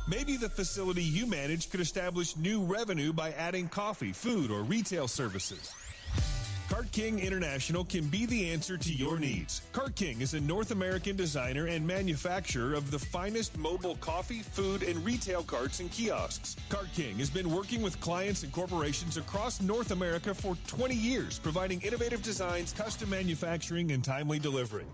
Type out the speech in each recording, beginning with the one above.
Maybe the facility you manage could establish new revenue by adding coffee, food, or retail services. Cart King International can be the answer to your needs. Cart King is a North American designer and manufacturer of the finest mobile coffee, food, and retail carts and kiosks. Cart King has been working with clients and corporations across North America for 20 years, providing innovative designs, custom manufacturing, and timely delivery.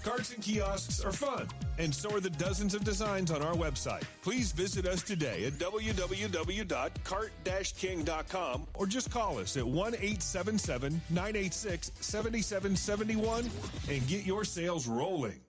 Carts and kiosks are fun, and so are the dozens of designs on our website. Please visit us today at www.cart-king.com or just call us at 1-877-986-7771 and get your sales rolling.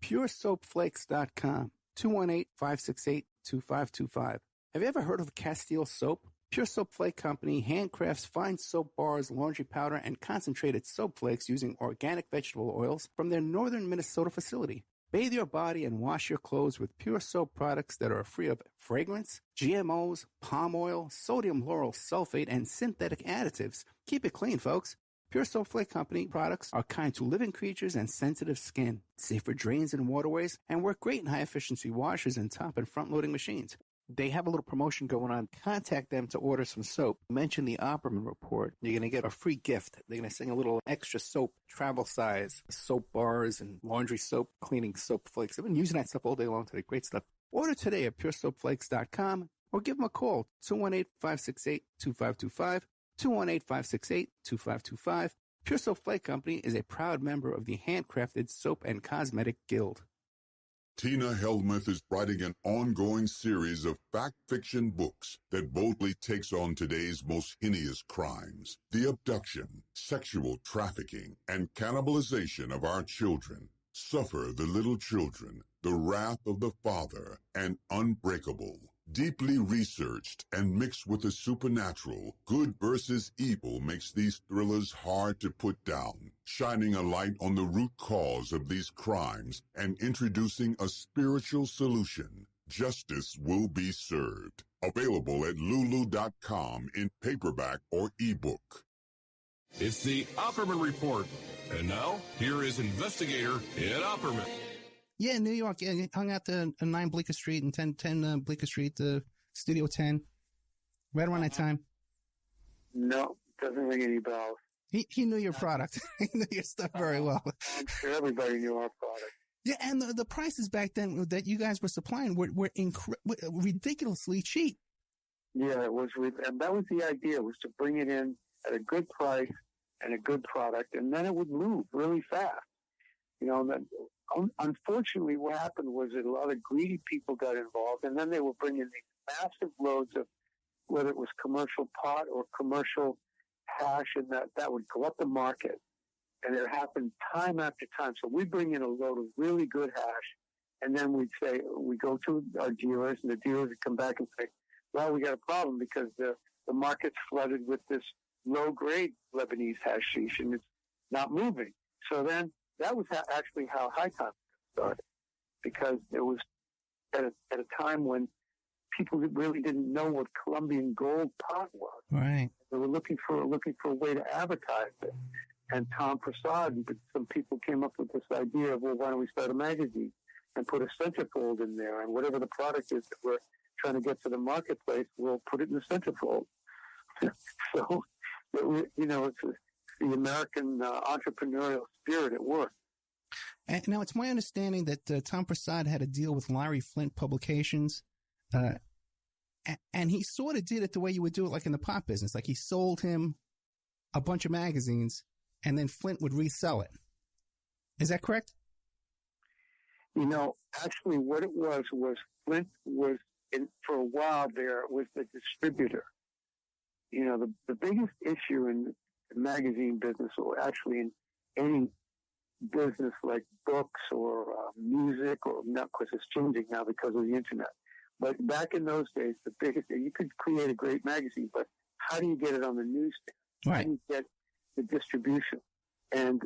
PureSoapFlakes.com, 218-568-2525. Have you ever heard of Castile Soap? Pure Soap Flake Company handcrafts fine soap bars, laundry powder, and concentrated soap flakes using organic vegetable oils from their northern Minnesota facility. Bathe your body and wash your clothes with Pure Soap products that are free of fragrance, GMOs, palm oil, sodium lauryl sulfate, and synthetic additives. Keep it clean, folks. Pure Soap Flake Company products are kind to living creatures and sensitive skin, safe for drains and waterways, and work great in high-efficiency washers and top and front-loading machines. They have a little promotion going on. Contact them to order some soap. Mention the Opperman Report. You're going to get a free gift. They're going to send a little extra soap, travel size, soap bars and laundry soap, cleaning soap flakes. I've been using that stuff all day long today. Great stuff. Order today at puresoapflakes.com or give them a call, 218-568-2525, 218-568-2525. Pure Soap Flake Company is a proud member of the Handcrafted Soap and Cosmetic Guild. Tina Helmuth is writing an ongoing series of fact-fiction books that boldly takes on today's most heinous crimes, the abduction, sexual trafficking, and cannibalization of our children. Suffer the Little Children, The Wrath of the Father, and Unbreakable. Deeply researched and mixed with the supernatural, good versus evil makes these thrillers hard to put down, shining a light on the root cause of these crimes and introducing a spiritual solution. Justice will be served. Available at lulu.com in paperback or ebook. It's the Opperman Report. And now, here is investigator Ed Opperman. Yeah, New York. Yeah, he hung out to 9 Bleecker Street and 10 Bleecker Street, Studio 10. Right around that time. No, doesn't ring any bells. He knew your product. He knew your stuff very well. I'm sure everybody knew our product. Yeah, and the prices back then that you guys were supplying were ridiculously cheap. Yeah, it was. And that was the idea, was to bring it in at a good price and a good product, and then it would move really fast. You know, that. Unfortunately, what happened was that a lot of greedy people got involved, and then they were bringing these massive loads of, whether it was commercial pot or commercial hash, and that would glut the market. And it happened time after time. So we bring in a load of really good hash, and then we go to our dealers, and the dealers would come back and say, well, we got a problem because the market's flooded with this low-grade Lebanese hashish, and it's not moving. So then, that was actually how High Times started, because it was at a time when people really didn't know what Colombian gold pot was. Right. They were looking for a way to advertise it. And Tom Prasad and some people came up with this idea of, well, why don't we start a magazine and put a centerfold in there, and whatever the product is that we're trying to get to the marketplace, we'll put it in the centerfold. So, you know, it's the American entrepreneurial spirit at work. And now, it's my understanding that Tom Prasad had a deal with Larry Flint Publications, and he sort of did it the way you would do it like in the pot business. Like, he sold him a bunch of magazines, and then Flint would resell it. Is that correct? You know, actually what it was Flint was, for a while there, was the distributor. You know, the biggest issue in the magazine business, or actually in any business like books or music, or not, because it's changing now because of the internet. But back in those days, the biggest thing, you could create a great magazine, but how do you get it on the newsstand? Right. How do you get the distribution? And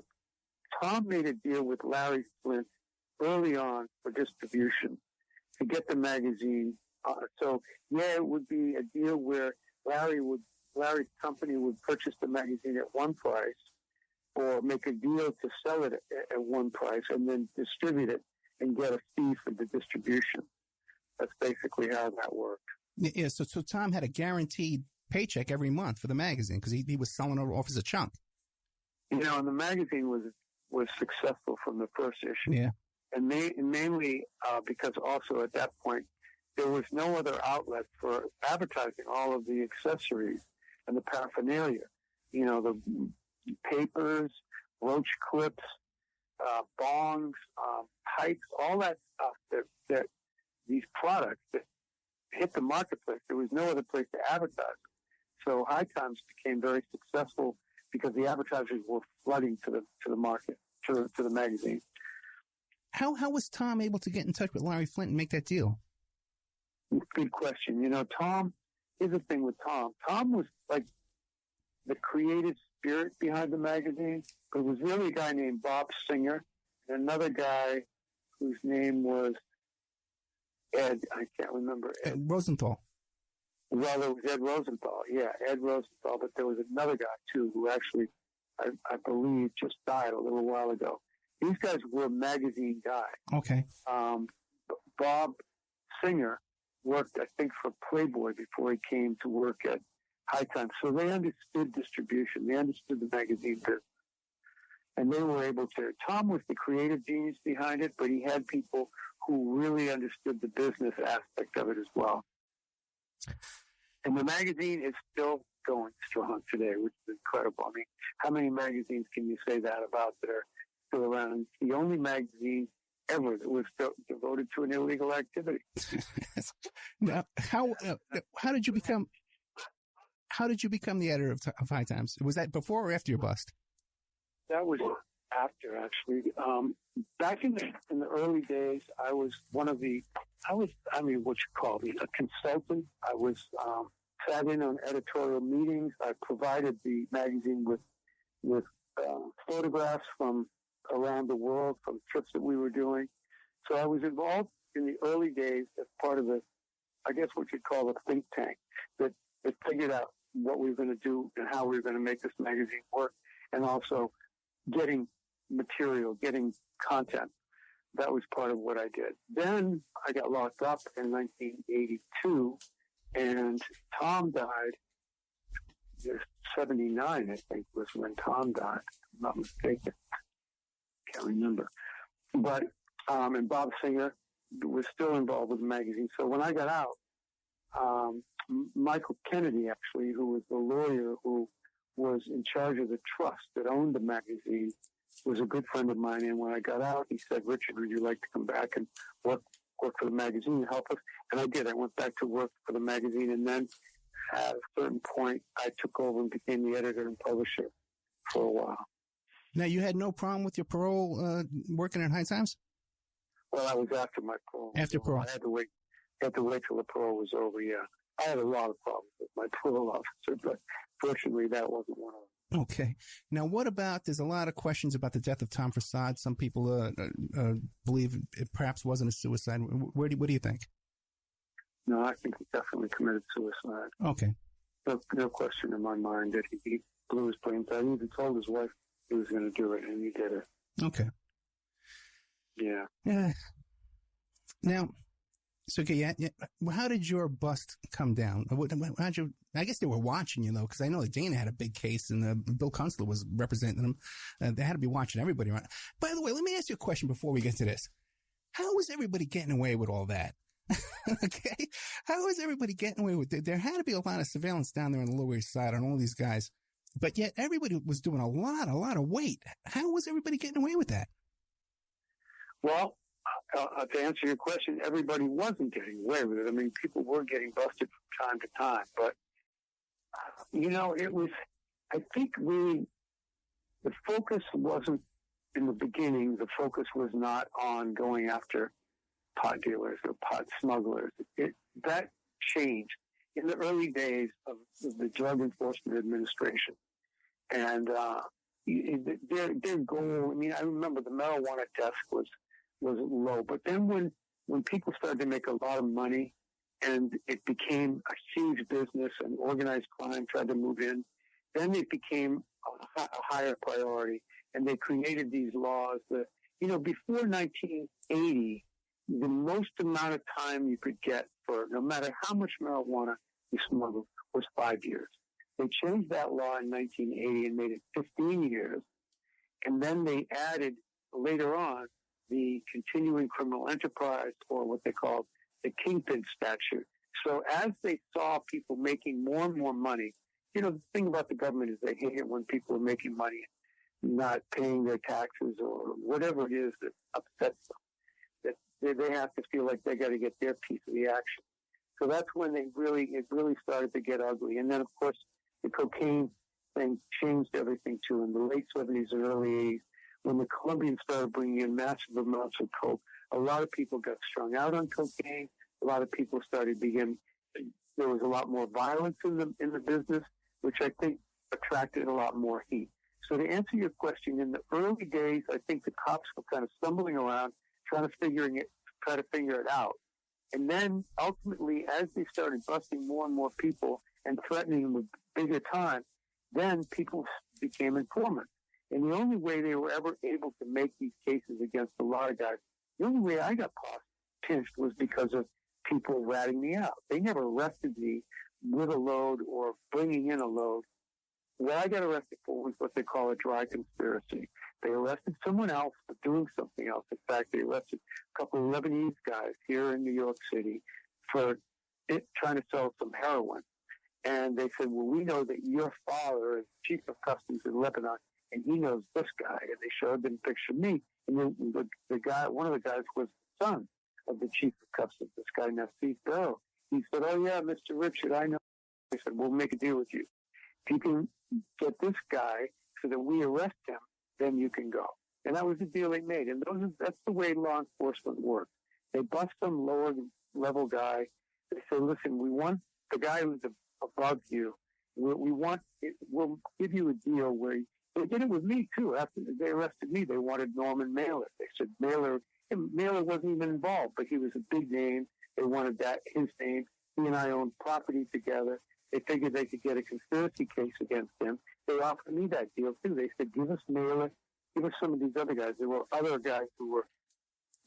Tom made a deal with Larry Flint early on for distribution to get the magazine. So yeah, it would be a deal where Larry's company would purchase the magazine at one price, or make a deal to sell it at one price, and then distribute it and get a fee for the distribution. That's basically how that worked. Yeah, so Tom had a guaranteed paycheck every month for the magazine because he was selling it off as a chunk. And the magazine was successful from the first issue. Yeah. And mainly because also at that point, there was no other outlet for advertising all of the accessories and the paraphernalia. The papers, roach clips, bongs, pipes, all that stuff that these products that hit the marketplace. There was no other place to advertise. So High Times became very successful because the advertisers were flooding to the market, to the magazine. How was Tom able to get in touch with Larry Flint and make that deal? Good question. Tom, here's the thing with Tom. Tom was like the creative spirit behind the magazine. There was really a guy named Bob Singer and another guy whose name was Ed. I can't remember. Ed Rosenthal. Well, it was Ed Rosenthal. Yeah, Ed Rosenthal. But there was another guy, too, who actually, I believe, just died a little while ago. These guys were magazine guys. Okay. Bob Singer worked, I think, for Playboy before he came to work at High Times. So they understood distribution. They understood the magazine business. And they were able to. Tom was the creative genius behind it, but he had people who really understood the business aspect of it as well. And the magazine is still going strong today, which is incredible. I mean, how many magazines can you say that about that are still around? It's the only magazine ever that was devoted to an illegal activity. Now, how did you become the editor of High Times? Was that before or after your bust? That was after, actually. Back in the early days, I was what you call me, a consultant. I was sat in on editorial meetings. I provided the magazine with photographs from around the world, from trips that we were doing. So I was involved in the early days as part of I guess what you'd call a think tank that figured out what we were going to do and how we were going to make this magazine work, and also getting material, getting content. That was part of what I did. Then I got locked up in 1982, and Tom died. 79, I think, was when Tom died. If I'm not mistaken. Can't remember. But, and Bob Singer was still involved with the magazine. So when I got out, Michael Kennedy, actually, who was the lawyer who was in charge of the trust that owned the magazine, was a good friend of mine. And when I got out, he said, "Richard, would you like to come back and work for the magazine and help us?" And I did. I went back to work for the magazine, and then at a certain point, I took over and became the editor and publisher for a while. Now, you had no problem with your parole working at High Times? Well, I was after my parole. After parole. I had to wait till the parole was over, yeah. I had a lot of problems with my parole officer, but fortunately that wasn't one of them. Okay. Now, what about, there's a lot of questions about the death of Tom Prasad. Some people believe it perhaps wasn't a suicide. What do you think? No, I think he definitely committed suicide. Okay. No question in my mind that he blew his brains out. He even told his wife he was going to do it, and he did it. Okay. Yeah. Yeah. Now, so okay, yeah. Well, how did your bust come down? I guess they were watching you, though, because I know that Dana had a big case, and Bill Kunstler was representing them. They had to be watching everybody around. By the way, let me ask you a question before we get to this. How was everybody getting away with all that? Okay? How was everybody getting away with it? There had to be a lot of surveillance down there on the Lower East Side on all these guys, but yet everybody was doing a lot of weight. How was everybody getting away with that? Well, to answer your question, everybody wasn't getting away with it. I mean, people were getting busted from time to time, but, it was, I think the focus wasn't, in the beginning, the focus was not on going after pot dealers or pot smugglers. That changed in the early days of the Drug Enforcement Administration. And their goal, I mean, I remember the marijuana desk was low. But then when people started to make a lot of money and it became a huge business and organized crime tried to move in, then it became a higher priority. And they created these laws that, before 1980, the most amount of time you could get for no matter how much marijuana you smuggled was 5 years. They changed that law in 1980 and made it 15 years. And then they added later on the continuing criminal enterprise, or what they call the kingpin statute. So as they saw people making more and more money, you know, the thing about the government is they hate it when people are making money, not paying their taxes or whatever it is that upsets them. That they have to feel like they got to get their piece of the action. So that's when it really started to get ugly. And then, of course, the cocaine thing changed everything too. In the late 70s and early 80s, when the Colombians started bringing in massive amounts of coke, a lot of people got strung out on cocaine. A lot of people there was a lot more violence in the business, which I think attracted a lot more heat. So to answer your question, in the early days, I think the cops were kind of stumbling around, trying to figure it out. And then ultimately, as they started busting more and more people and threatening them with bigger time, then people became informants. And the only way they were ever able to make these cases against a lot of guys, the only way I got pinched was because of people ratting me out. They never arrested me with a load or bringing in a load. What I got arrested for was what they call a dry conspiracy. They arrested someone else for doing something else. In fact, they arrested a couple of Lebanese guys here in New York City for trying to sell some heroin. And they said, well, we know that your father is chief of customs in Lebanon, and he knows this guy. And they showed them a picture of me. And the guy, one of the guys was the son of the chief of customs, this guy Nasif Barrow. He said, oh, yeah, Mr. Richard, I know. They said, we'll make a deal with you. If you can get this guy so that we arrest him, then you can go. And that was the deal they made. And that's the way law enforcement works. They bust some lower level guy. They say, listen, we want the guy who's above you. We'll give you a deal where they did it with me too. After they arrested me, they wanted Norman Mailer. They said Mailer wasn't even involved, but he was a big name. They wanted his name. He and I owned property together. They figured they could get a conspiracy case against him. They offered me that deal too. They said, give us Mailer, give us some of these other guys. There were other guys who were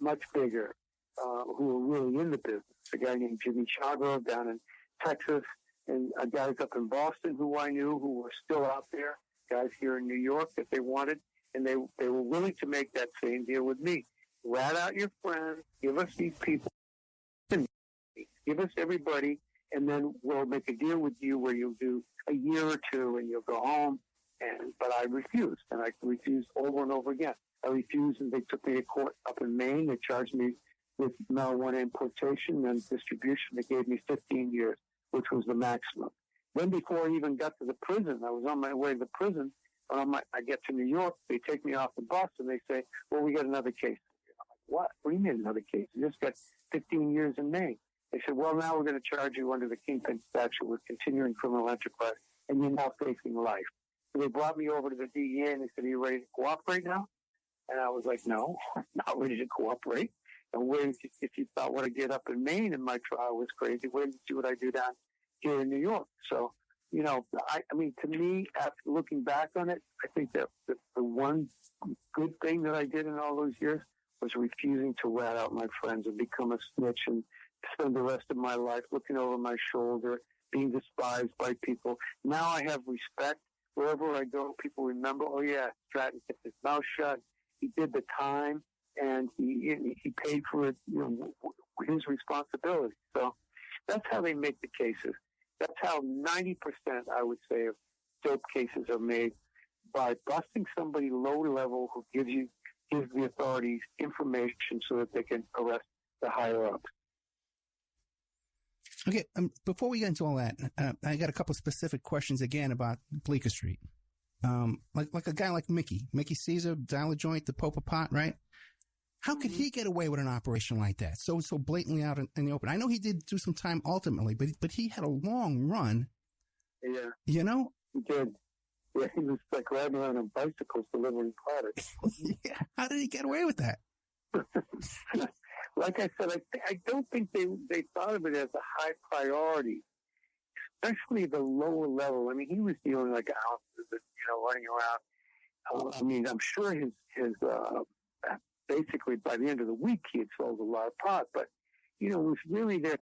much bigger, who were really in the business. A guy named Jimmy Chago down in Texas, and guys up in Boston who I knew who were still out there, guys here in New York that they wanted, and they were willing to make that same deal with me. Rat out your friends, give us these people, give us everybody, and then we'll make a deal with you where you'll do a year or two and you'll go home. But I refused, and I refused over and over again. I refused, and they took me to court up in Maine. They charged me with marijuana importation and distribution. They gave me 15 years, which was the maximum. Then before I even got to the prison, I was on my way to the prison. I get to New York. They take me off the bus, and they say, well, we got another case. I'm like, what? What do you mean another case? You just got 15 years in Maine. They said, well, now we're going to charge you under the kingpin statute with continuing criminal enterprise, and you're now facing life. So they brought me over to the DEA, and they said, are you ready to cooperate now? And I was like, no, I'm not ready to cooperate. And if you thought what I did up in Maine in my trial was crazy, wait and see what I do down here in New York. So, you know, I mean, to me, after looking back on it, I think that the one good thing that I did in all those years was refusing to rat out my friends and become a snitch and spend the rest of my life looking over my shoulder, being despised by people. Now I have respect. Wherever I go, people remember, oh, yeah, Stratton kept his mouth shut. He did the time, and he paid for it, you know, his responsibility. So that's how they make the cases. That's how 90%, I would say, of dope cases are made, by busting somebody low level who gives the authorities information so that they can arrest the higher ups. Okay, before we get into all that, I got a couple of specific questions again about Bleecker Street. Like a guy like Mickey Caesar, Dollar Joint, the Popa Pot, right? How could he get away with an operation like that? So blatantly out in the open. I know he did do some time ultimately, but he had a long run. Yeah. You know? He did. Yeah, he was like riding around on bicycles delivering products. Yeah. How did he get away with that? Like I said, I don't think they thought of it as a high priority, especially the lower level. I mean, he was dealing like ounces, running around. I mean, I'm sure his basically by the end of the week he had sold a lot of pot, but, it was really their